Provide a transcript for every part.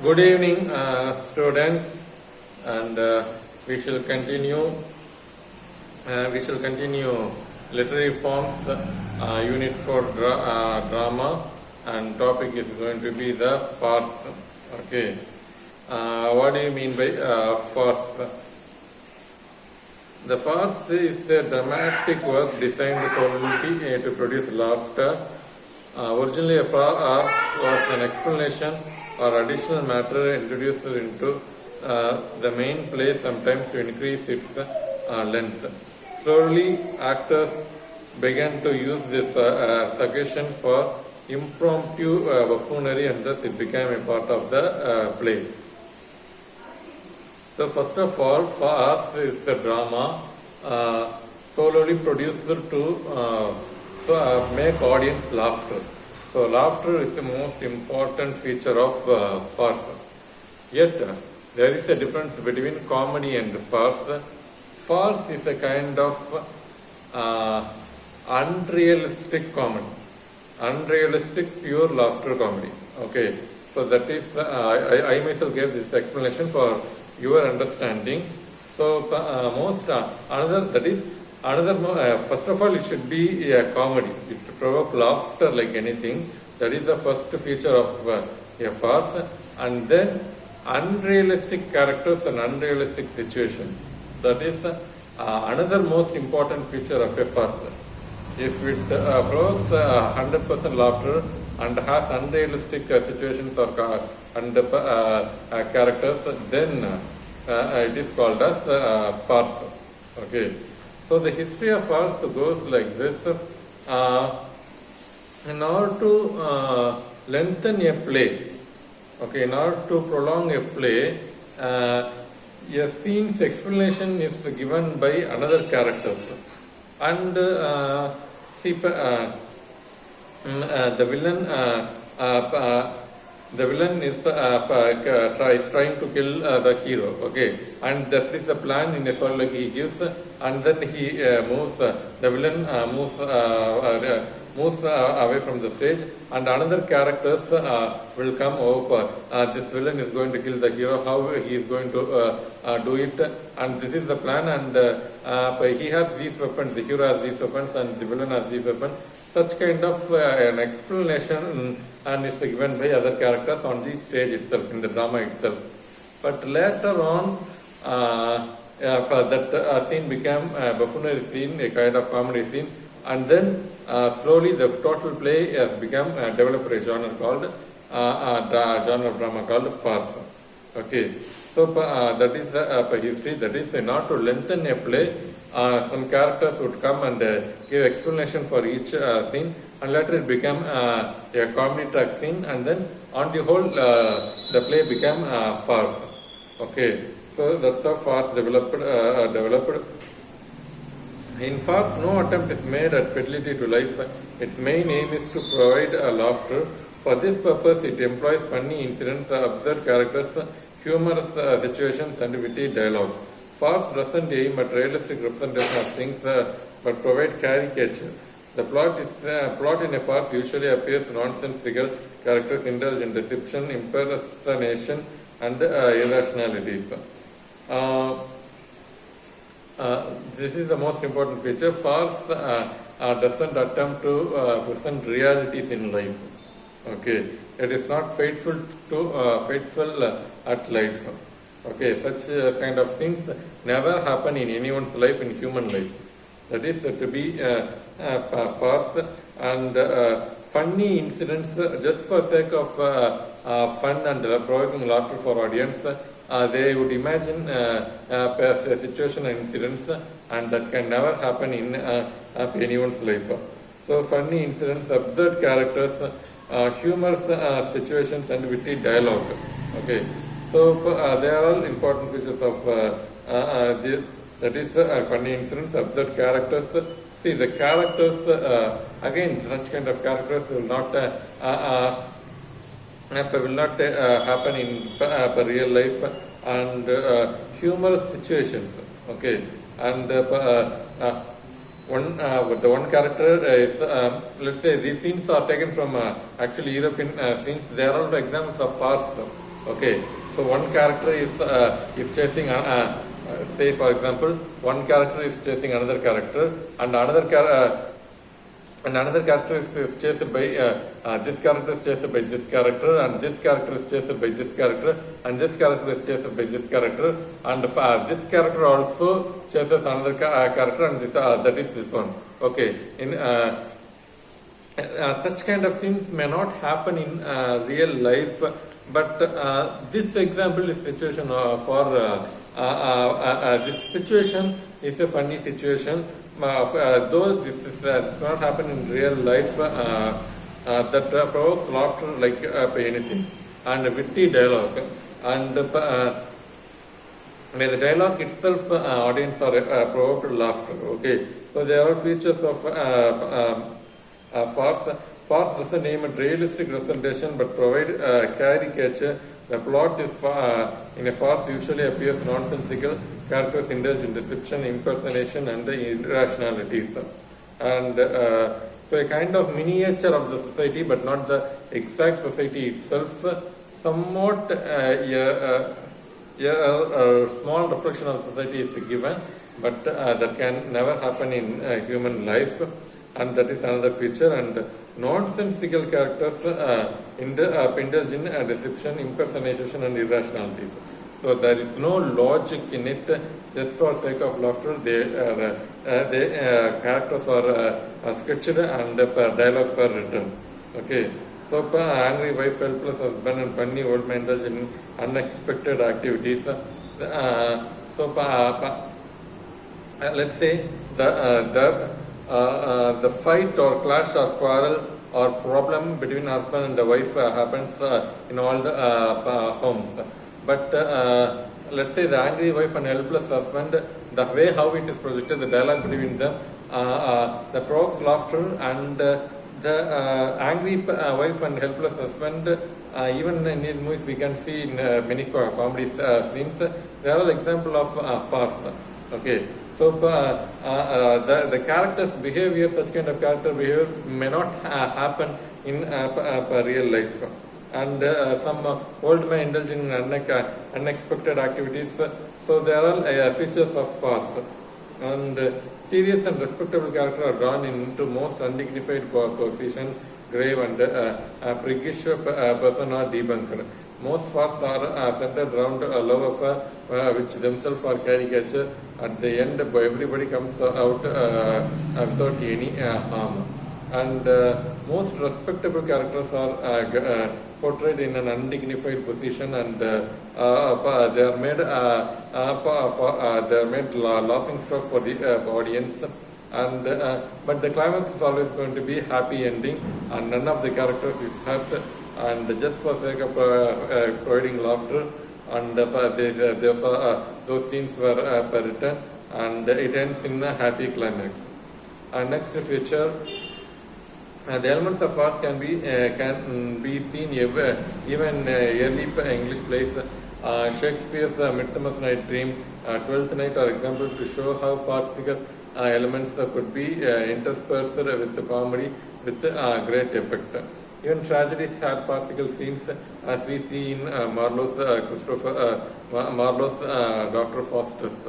Good evening, students, and we shall continue. Literary forms, unit for drama, and topic is going to be the farce. Okay, what do you mean by farce? The farce is a dramatic work designed solely to produce laughter. Originally, a farce was an explanation or additional matter introduced into the main play, sometimes to increase its length. Slowly, actors began to use this suggestion for impromptu buffoonery, and thus it became a part of the play. So, first of all, farce is a drama solely produced to make audience laughter. So laughter is the most important feature of farce. Yet there is a difference between comedy and farce. Farce is a kind of unrealistic comedy, unrealistic pure laughter comedy. Okay, so that is I myself gave this explanation for your understanding. So first of all, it should be a comedy. It should provoke laughter like anything. That is the first feature of a farce. And then unrealistic characters and unrealistic situations. That is another most important feature of a farce. If it provokes 100% laughter and has unrealistic situations or characters, then it is called as farce. Okay. So the history of farce goes like this. In order to lengthen a play, okay, in order to prolong a play, a scene's explanation is given by another character, and the villain. The villain is trying to kill the hero, okay, and that is the plan in a sort like he gives, and then he moves. The villain moves away from the stage, and another characters will come over. This villain is going to kill the hero. How he is going to do it? And this is the plan. And he has these weapons. The hero has these weapons, and the villain has these weapons. Such kind of an explanation and is given by other characters on the stage itself, in the drama itself. But later on, that scene became a buffoonery scene, a kind of comedy scene, and then slowly the total play has become developed a genre called genre of drama called farce. Okay, so that is the history. That is not to lengthen a play. Some characters would come and give explanation for each scene, and later it became a comedy track scene, and then on the whole the play became farce. Okay, so that's how farce developed. In farce, no attempt is made at fidelity to life. Its main aim is to provide laughter. For this purpose, it employs funny incidents, absurd characters, humorous situations, and witty dialogue. Farce doesn't aim at realistic representation of things, but provide caricature. The plot in a farce usually appears nonsensical characters, indulge in deception, impersonation, and irrationalities. This is the most important feature. Farce doesn't attempt to present realities in life. Okay, it is not faithful at life. Okay, such kind of things never happen in anyone's life, in human life. That is to be farce, and funny incidents just for sake of fun and provoking laughter for audience. They would imagine a situation and incidents, and that can never happen in anyone's life. So funny incidents, absurd characters, humorous situations, and witty dialogue. Okay. So they are all important features of that is funny incidents, absurd characters. See, the characters again, such kind of characters will not happen in real life, and humorous situations. Okay, and the one character is, let's say these scenes are taken from actually European scenes. They are all examples of farce. Okay, so one character is chasing, say for example, one character is chasing another character, and another character is chased by this character is chased by this character, and this character is chased by this character, and this character is chased by this character, and this character also chases another character, and that is this one. Okay, in such kind of things may not happen in real life, but this example is situation for this situation is a funny situation. Though this is not happen in real life, that provokes laughter like anything, and witty dialogue, and may the dialogue itself audience are provoked laughter. Okay, so there are features of farce. Farce doesn't name a realistic representation but provide caricature. The plot is in a farce usually appears nonsensical. Characters indulge in deception, impersonation, and irrationalities. And so a kind of miniature of the society, but not the exact society itself. Somewhat a small reflection of society is given, but that can never happen in human life. And that is another feature. And nonsensical characters indulge in deception, impersonation, and irrationalities. So there is no logic in it. Just for sake of laughter, characters are sketched and dialogues are written. Okay. So angry wife, helpless husband, and funny old man indulge in unexpected activities. Let's say the fight or clash or quarrel or problem between husband and the wife happens in all the homes. But let's say the angry wife and helpless husband, the way how it is projected, the dialogue between them, the provokes laughter, and the angry wife and helpless husband, even in Indian movies we can see in many comedy scenes, they are all example of farce. Okay. So the character's behavior, such kind of character behavior may not happen in real life. And some old men indulge in unexpected activities. So there are features of farce. And serious and respectable characters are drawn into most undignified position, grave and priggish person or debunker. Most farces are centered around a love affair, which themselves are caricature. At the end, everybody comes out without any harm. And most respectable characters are portrayed in an undignified position, and they are made laughing stock for the audience. And but the climax is always going to be happy ending, and none of the characters is hurt. And just for sake of providing laughter, and those scenes were written, and it ends in a happy climax. Next feature, the elements of farce can be seen even early English plays. Shakespeare's Midsummer Night's Dream, Twelfth Night are example to show how farcical elements could be interspersed with the comedy with great effect. Even tragedies had farcical scenes, as we see in Marlowe's Dr. Faustus.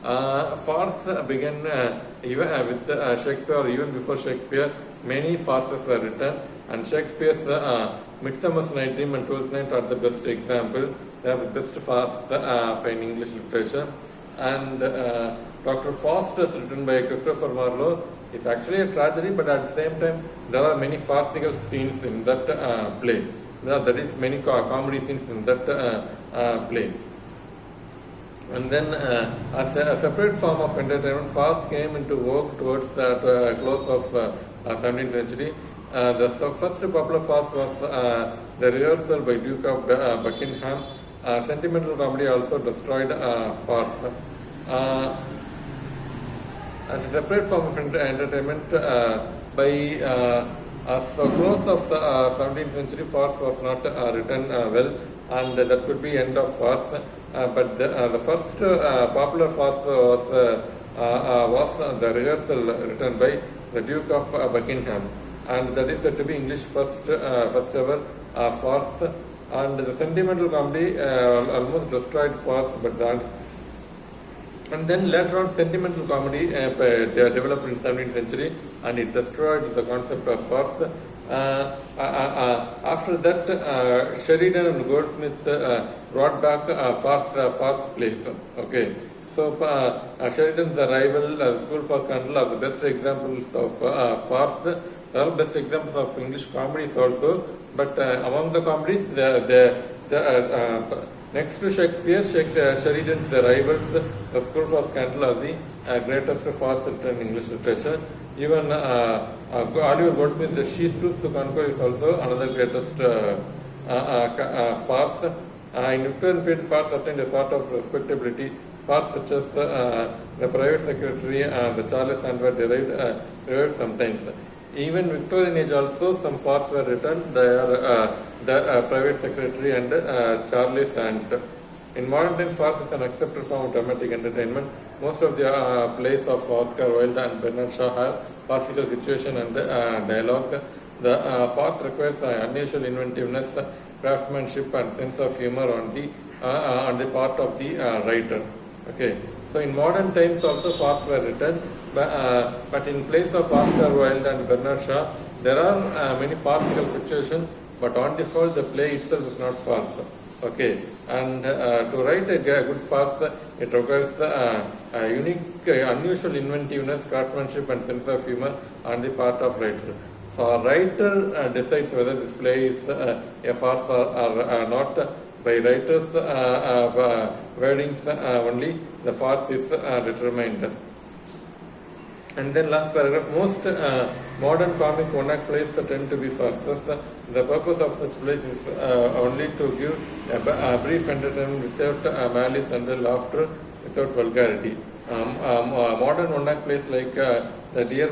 Farce began even with Shakespeare, or even before Shakespeare. Many farces were written, and Shakespeare's Midsummer's Night's Dream and Twelfth Night are the best example. They are the best farce in English literature. And Dr. Faustus, written by Christopher Marlowe, is actually a tragedy, but at the same time there are many farcical scenes in that play. There is many comedy scenes in that play. And then as a separate form of entertainment, farce came into vogue towards the close of 17th century. The first popular farce was the rehearsal by Duke of Buckingham. Sentimental comedy also destroyed farce. As a separate form of entertainment, by close of the 17th century, farce was not written well, and that could be end of farce. But the first popular farce was the rehearsal written by the Duke of Buckingham, and that is said to be English first ever farce. and the sentimental comedy almost destroyed farce, but that. And then later on, sentimental comedy developed in 17th century, and it destroyed the concept of farce. After that, Sheridan and Goldsmith brought back farce plays. Okay, so Sheridan's The Rival, School for Scandal are the best examples of farce. They are best examples of English comedies also. But among the comedies, next to Shakespeare, Sheridan's The Rivals, The School for Scandal are the greatest farce written in English literature. Even Oliver Goldsmith, The She Stoops to Conquer is also another greatest farce. In Victorian period, farce attained a sort of respectability. Farce such as The Private Secretary and The Charles and were derived sometimes. Even Victorian age also some farce were written. They are the Private Secretary and Charlie Sand. In modern times, farce is an accepted form of dramatic entertainment. Most of the plays of Oscar Wilde and Bernard Shaw have farcical situation and dialogue. The farce requires unusual inventiveness, craftsmanship, and sense of humor on the part of the writer. Okay. So in modern times also farce were written, but in place of Oscar Wilde and Bernard Shaw, there are many farcical situations, but on the whole, the play itself is not farce. Okay, and to write a good farce, it requires a unique, unusual inventiveness, craftsmanship, and sense of humor on the part of writer. So a writer decides whether this play is a farce or not. By writers' wordings only, the farce is determined. And then last paragraph, most modern comic one-act plays tend to be farces. The purpose of such plays is only to give a brief entertainment without malice and laughter, without vulgarity. Modern one-act plays like The Dear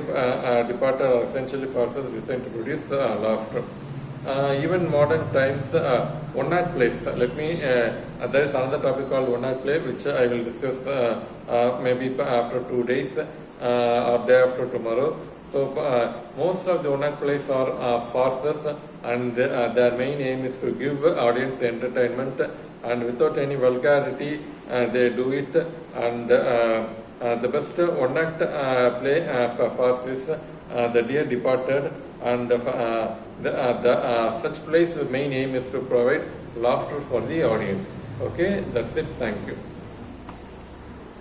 Departed are essentially farces designed to produce laughter. Even modern times, one-act plays. Let me, there is another topic called one-act play, which I will discuss maybe after 2 days or day after tomorrow. So most of the one-act plays are farces, and their main aim is to give audience entertainment, and without any vulgarity they do it. And the best one-act play farce is The Dear Departed, and such plays the main aim is to provide laughter for the audience. Okay, that's it. Thank you.